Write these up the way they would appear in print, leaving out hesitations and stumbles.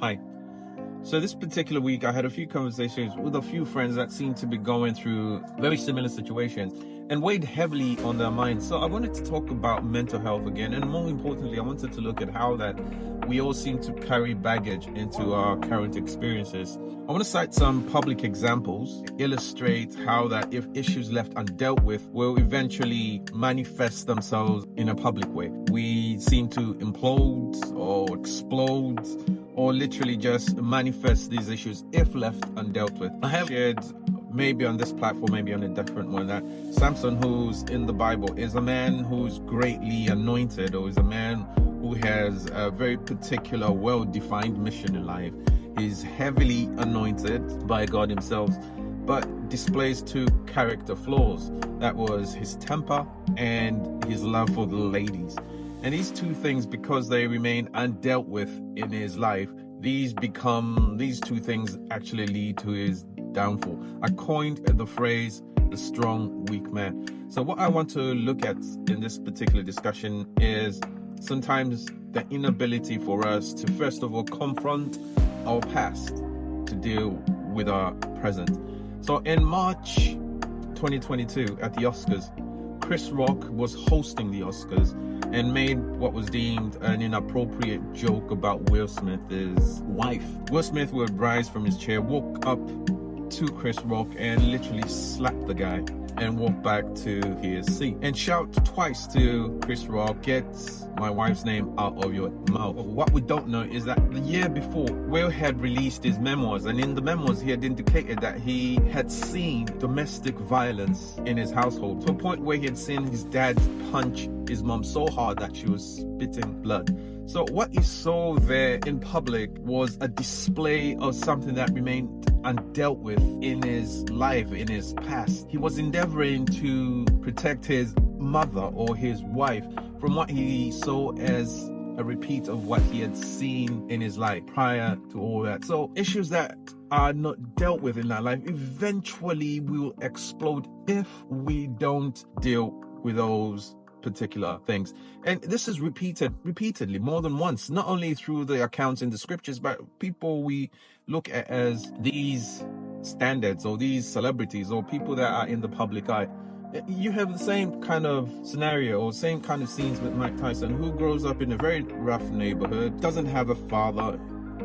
Hi. So this particular week, I had a few conversations with a few friends that seemed to be going through very similar situations and weighed heavily on their minds. So I wanted to talk about mental health again. And more importantly, I wanted to look at how that we all seem to carry baggage into our current experiences. I want to cite some public examples, illustrate how that if issues left undealt with will eventually manifest themselves in a public way. We seem to implode or explode or literally just manifest these issues if left undealt with. I have shared, maybe on this platform, maybe on a different one, that Samson, who's in the Bible, is a man who's greatly anointed, or is a man who has a very particular, well-defined mission in life. He's heavily anointed by God himself, but displays two character flaws. That was his temper and his love for the ladies. And these two things, because they remain undealt with in his life, these two things actually lead to his downfall. I coined the phrase, the strong, weak man. So what I want to look at in this particular discussion is sometimes the inability for us to, first of all, confront our past to deal with our present. So in March 2022 at the Oscars, Chris Rock was hosting the Oscars and made what was deemed an inappropriate joke about Will Smith's wife. Will Smith would rise from his chair, walk up to Chris Rock and literally slap the guy and walk back to his seat and shout twice to Chris Rock, "Get my wife's name out of your mouth." What we don't know is that the year before, Will had released his memoirs, and in the memoirs he had indicated that he had seen domestic violence in his household, to a point where he had seen his dad punch his mom so hard that she was spitting blood. So what he saw there in public was a display of something that remained undealt with in his life, in his past. He was endeavoring to protect his mother or his wife from what he saw as a repeat of what he had seen in his life prior to all that. So issues that are not dealt with in our life eventually will explode if we don't deal with those particular things. And this is repeatedly, more than once, not only through the accounts in the scriptures, but people we look at as these standards or these celebrities or people that are in the public eye. You have the same kind of scenario or same kind of scenes with Mike Tyson, who grows up in a very rough neighborhood, doesn't have a father,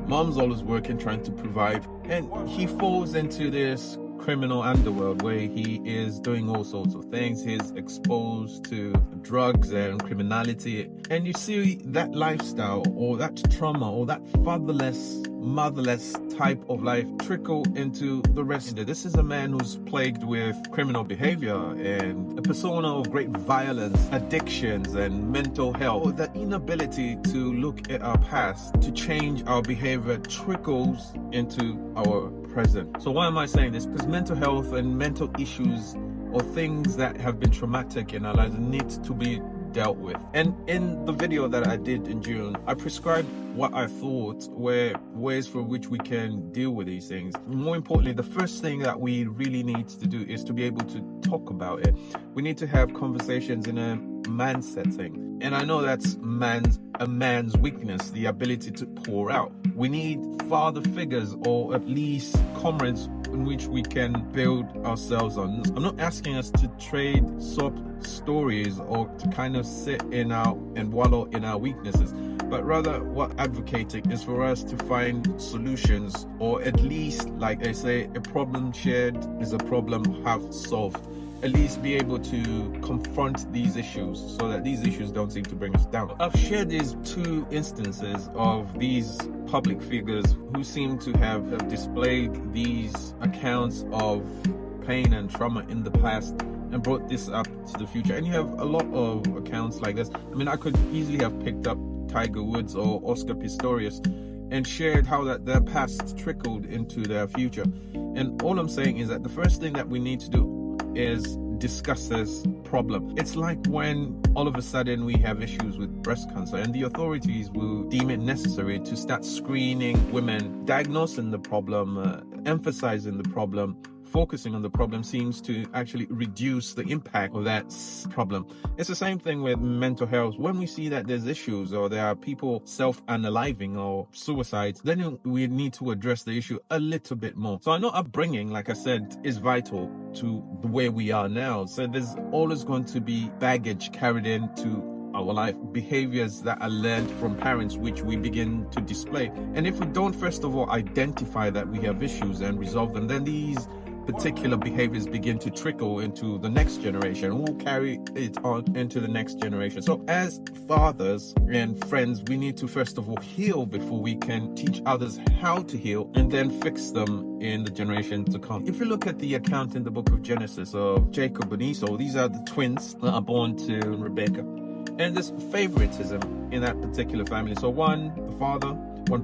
mom's always working, trying to provide, and he falls into this criminal underworld where he is doing all sorts of things. He's exposed to drugs and criminality, and you see that lifestyle or that trauma or that motherless type of life trickle into the rest of it. This is a man who's plagued with criminal behavior and a persona of great violence, addictions, and mental health. The inability to look at our past, to change our behavior, trickles into our present. So why am I saying this? Because mental health and mental issues or things that have been traumatic in our lives need to be dealt with. And in the video that I did in June, I prescribed what I thought were ways for which we can deal with these things. More importantly, the first thing that we really need to do is to be able to talk about it. We need to have conversations in a man setting. And I know that's a man's weakness, the ability to pour out. We need father figures or at least comrades in which we can build ourselves on. I'm not asking us to trade sob stories or to kind of sit in and wallow in our weaknesses, but rather what advocating is for us to find solutions, or at least, like they say, a problem shared is a problem half solved. At least be able to confront these issues so that these issues don't seem to bring us down. I've shared these two instances of these public figures who seem to have displayed these accounts of pain and trauma in the past and brought this up to the future. And you have a lot of accounts like this. I mean, I could easily have picked up Tiger Woods or Oscar Pistorius and shared how that their past trickled into their future. And all I'm saying is that the first thing that we need to do is discuss this problem. It's like when all of a sudden we have issues with breast cancer and the authorities will deem it necessary to start screening women, diagnosing the problem, emphasizing the problem focusing on the problem seems to actually reduce the impact of that problem. It's the same thing with mental health. When we see that there's issues or there are people self-unaliving or suicides, then we need to address the issue a little bit more. So I know upbringing, like I said, is vital to where we are now. So there's always going to be baggage carried into our life, behaviors that are learned from parents, which we begin to display. And if we don't, first of all, identify that we have issues and resolve them, then these particular behaviors begin to trickle into the next generation. We'll carry it on into the next generation. So as fathers and friends, we need to first of all heal before we can teach others how to heal and then fix them in the generation to come. If you look at the account in the book of Genesis of Jacob and Esau, these are the twins that are born to Rebekah. And there's favoritism in that particular family. So one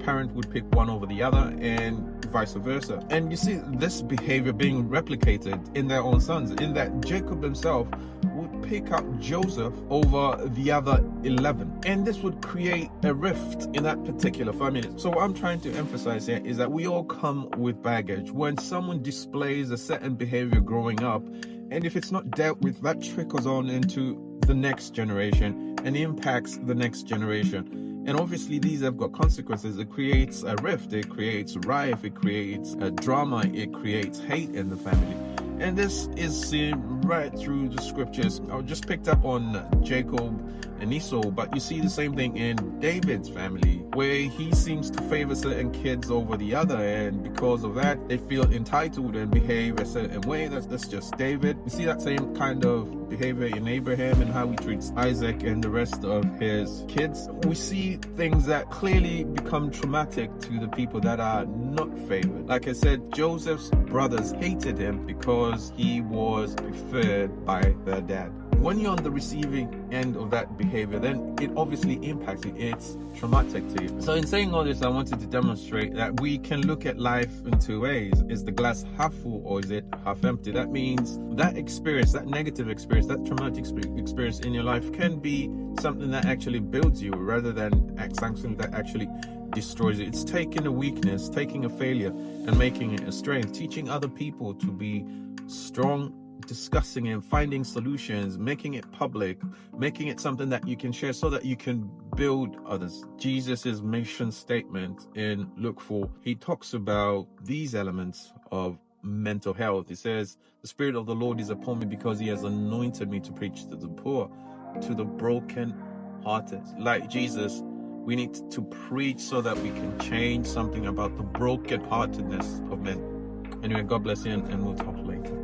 parent would pick one over the other and vice versa. And you see this behavior being replicated in their own sons, in that Jacob himself would pick up Joseph over the other 11. And this would create a rift in that particular family. So what I'm trying to emphasize here is that we all come with baggage. When someone displays a certain behavior growing up, and if it's not dealt with, that trickles on into the next generation and impacts the next generation. And obviously these have got consequences. It creates a rift, it creates rife, it creates a drama, it creates hate in the family. And this is seen right through the scriptures. I just picked up on Jacob and Esau, but you see the same thing in David's family, where he seems to favor certain kids over the other, and because of that, they feel entitled and behave a certain way. That's just David. We see that same kind of behavior in Abraham and how he treats Isaac and the rest of his kids. We see things that clearly become traumatic to the people that are not favored. Like I said, Joseph's brothers hated him because he was preferred by their dad. When you're on the receiving end of that behavior, then it obviously impacts you. It's traumatic to you. So in saying all this, I wanted to demonstrate that we can look at life in two ways. Is the glass half full or is it half empty? That means that experience, that negative experience, that traumatic experience in your life can be something that actually builds you rather than something that actually destroys you. It's taking a weakness, taking a failure and making it a strength, teaching other people to be strong, discussing it, finding solutions, making it public, making it something that you can share so that you can build others. Jesus's mission statement in Luke 4, he talks about these elements of mental health. He says, "The Spirit of the Lord is upon me because he has anointed me to preach to the poor, to the broken hearted." Like Jesus, we need to preach so that we can change something about the broken heartedness of men. Anyway, God bless you, and we'll talk later.